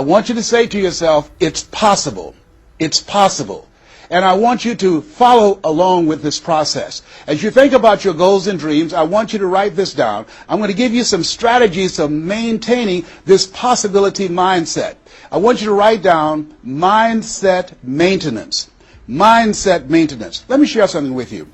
I want you to say to yourself, it's possible. It's possible. And I want you to follow along with this process. As you think about your goals and dreams, I want you to write this down. I'm going to give you some strategies for maintaining this possibility mindset. I want you to write down mindset maintenance. Mindset maintenance. Let me share something with you.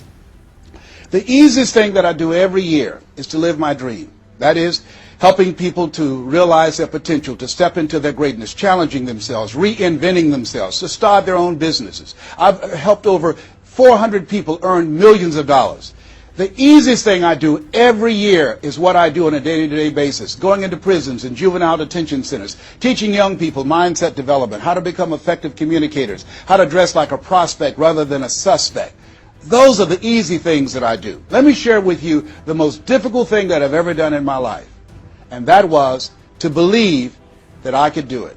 The easiest thing that I do every year is to live my dream. That is, helping people to realize their potential, to step into their greatness, challenging themselves, reinventing themselves, to start their own businesses. I've helped over 400 people earn millions of dollars. The easiest thing I do every year is what I do on a day-to-day basis, going into prisons and juvenile detention centers, teaching young people mindset development, how to become effective communicators, how to dress like a prospect rather than a suspect. Those are the easy things that I do. Let me share with you the most difficult thing that I've ever done in my life. And that was to believe that I could do it.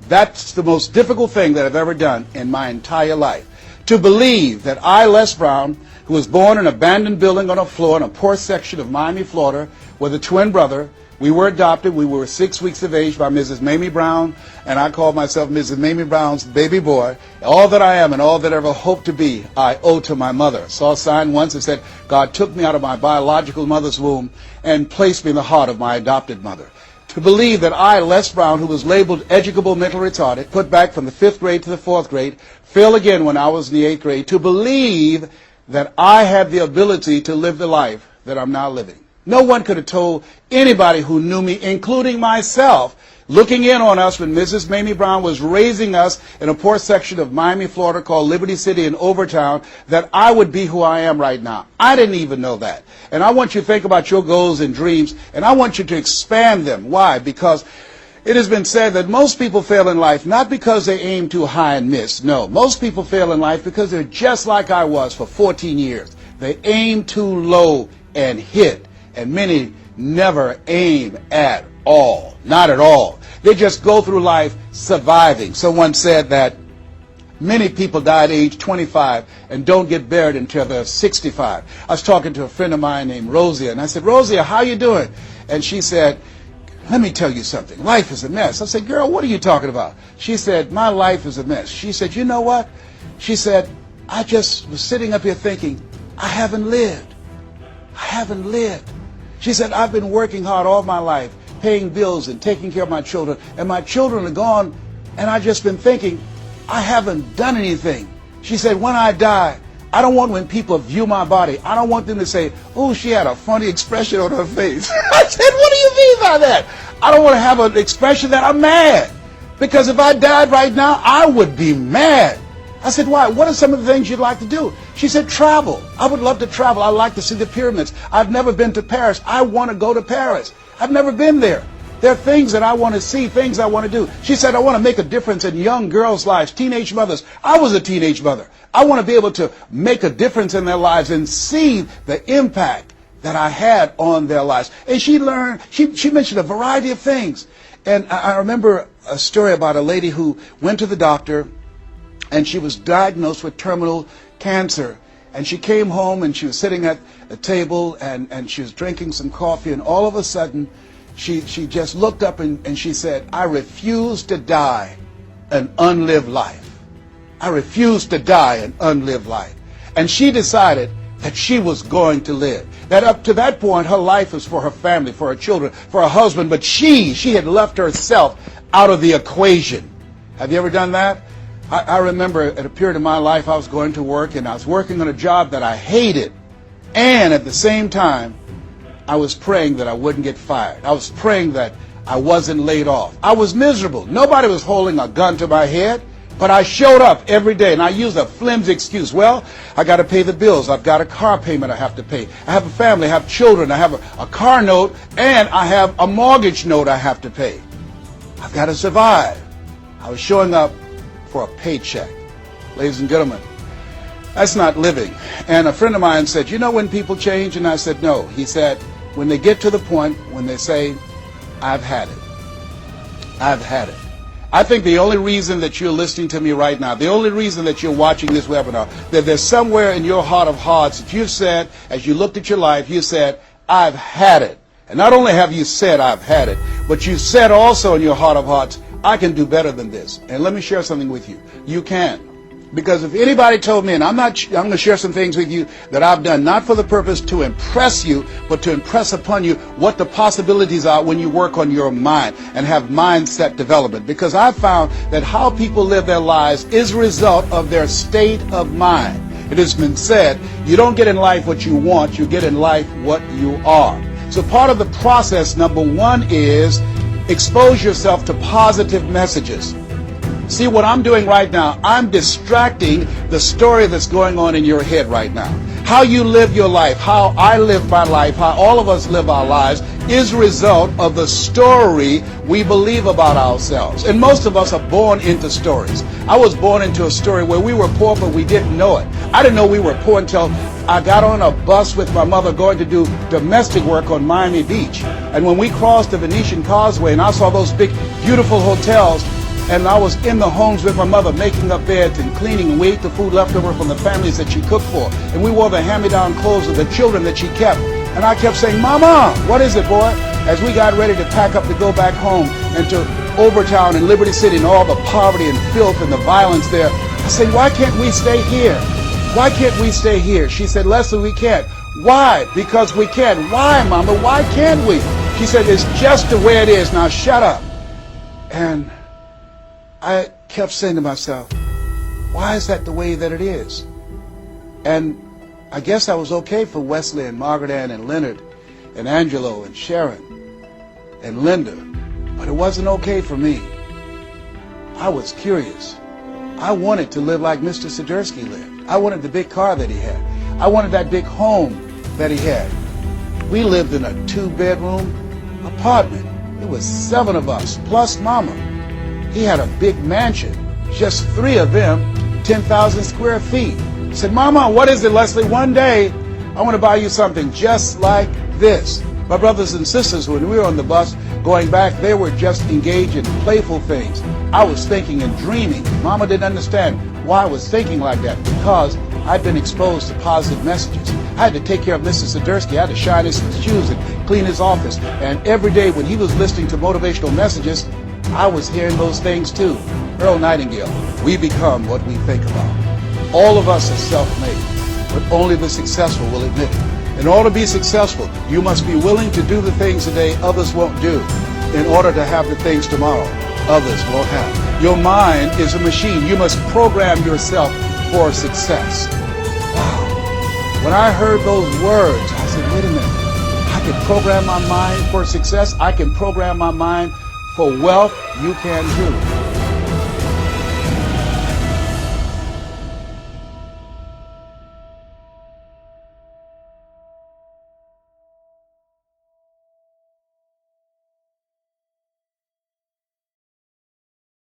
That's the most difficult thing that I've ever done in my entire life. To believe that I, Les Brown, who was born in an abandoned building on a floor in a poor section of Miami, Florida, with a twin brother. We were adopted. We were 6 weeks of age by Mrs. Mamie Brown, and I called myself Mrs. Mamie Brown's baby boy. All that I am and all that I ever hope to be, I owe to my mother. I saw a sign once that said, God took me out of my biological mother's womb and placed me in the heart of my adopted mother. To believe that I, Les Brown, who was labeled educable mental retarded, put back from the 5th grade to the 4th grade, failed again when I was in the 8th grade, to believe that I had the ability to live the life that I'm now living. No one could have told anybody who knew me, including myself, looking in on us when Mrs. Mamie Brown was raising us in a poor section of Miami, Florida called Liberty City in Overtown, that I would be who I am right now. I didn't even know that. And I want you to think about your goals and dreams, and I want you to expand them. Why? Because it has been said that most people fail in life not because they aim too high and miss. No, most people fail in life because they're just like I was for 14 years. They aim too low and hit. And many never aim at all. Not at all. They just go through life surviving. Someone said that many people die at age 25 and don't get buried until they're 65. I was talking to a friend of mine named Rosia, and I said, Rosia, how you doing? And she said, let me tell you something. Life is a mess. I said, girl, what are you talking about? She said, my life is a mess. She said, you know what? She said, I just was sitting up here thinking, I haven't lived. I haven't lived. She said, I've been working hard all my life, paying bills and taking care of my children, and my children are gone, and I've just been thinking, I haven't done anything. She said, when I die, I don't want when people view my body, I don't want them to say, oh, she had a funny expression on her face. I said, what do you mean by that? I don't want to have an expression that I'm mad. Because if I died right now, I would be mad. I said, why? What are some of the things you'd like to do? She said, travel. I would love to travel. I'd like to see the pyramids. I've never been to Paris. I want to go to Paris. I've never been there. There are things that I want to see, things I want to do. She said, I want to make a difference in young girls' lives, teenage mothers. I was a teenage mother. I want to be able to make a difference in their lives and see the impact that I had on their lives. And she mentioned a variety of things. And I remember a story about a lady who went to the doctor, and she was diagnosed with terminal cancer. And she came home and she was sitting at a table and she was drinking some coffee, and all of a sudden she just looked up and she said, I refuse to die an unlived life. I refuse to die an unlived life. And she decided that she was going to live. That up to that point her life was for her family, for her children, for her husband, but she had left herself out of the equation. Have you ever done that? I remember at a period of my life I was going to work, and I was working on a job that I hated, and at the same time I was praying that I wouldn't get fired. I was praying that I wasn't laid off. I was miserable. Nobody was holding a gun to my head, but I showed up every day, and I used a flimsy excuse. Well, I got to pay the bills. I've got a car payment I have to pay. I have a family. I have children. I have a car note, and I have a mortgage note I have to pay. I've got to survive. I was showing up for a paycheck. Ladies and gentlemen, that's not living. And a friend of mine said, you know when people change? And I said, no. He said, when they get to the point when they say, I've had it. I've had it. I think the only reason that you're listening to me right now, the only reason that you're watching this webinar, that there's somewhere in your heart of hearts that you've said, as you looked at your life, you said, I've had it. And not only have you said, I've had it, but you said also in your heart of hearts, I can do better than this. And let me share something with you. You can. Because if anybody told me, and I'm going to share some things with you that I've done, not for the purpose to impress you, but to impress upon you what the possibilities are when you work on your mind and have mindset development. Because I've found that how people live their lives is a result of their state of mind. It has been said, you don't get in life what you want, you get in life what you are. So part of the process, number one, is expose yourself to positive messages. See, what I'm doing right now, I'm distracting the story that's going on in your head right now. How you live your life, how I live my life, how all of us live our lives is a result of the story we believe about ourselves. And most of us are born into stories. I was born into a story where we were poor, but we didn't know it. I didn't know we were poor until I got on a bus with my mother going to do domestic work on Miami Beach. And when we crossed the Venetian Causeway and I saw those big, beautiful hotels, and I was in the homes with my mother making up beds and cleaning, and we ate the food left over from the families that she cooked for. And we wore the hand-me-down clothes of the children that she kept. And I kept saying, Mama, what is it, boy? As we got ready to pack up to go back home and to Overtown and Liberty City and all the poverty and filth and the violence there, I said, why can't we stay here? Why can't we stay here? She said, Leslie, we can't. Why? Because we can. Why, Mama? Why can't we? She said, it's just the way it is. Now shut up. And I kept saying to myself, why is that the way that it is? And I guess I was okay for Wesley and Margaret Ann and Leonard and Angelo and Sharon and Linda, but it wasn't okay for me. I was curious. I wanted to live like Mr. Sidursky lived. I wanted the big car that he had. I wanted that big home that he had. We lived in a 2-bedroom apartment. It was 7 of us, plus Mama. He had a big mansion, just 3 of them, 10,000 square feet. I said, Mama, what is it, Leslie? One day, I want to buy you something just like this. My brothers and sisters, when we were on the bus going back, they were just engaged in playful things. I was thinking and dreaming. Mama didn't understand why I was thinking like that, because I'd been exposed to positive messages. I had to take care of Mr. Sidursky. I had to shine his shoes and clean his office. And every day when he was listening to motivational messages, I was hearing those things too. Earl Nightingale, we become what we think about. All of us are self-made, but only the successful will admit it. In order to be successful, you must be willing to do the things today others won't do in order to have the things tomorrow others won't have. Your mind is a machine. You must program yourself for success. Wow. When I heard those words, I said, wait a minute. I can program my mind for success. I can program my mind for wealth. You can too.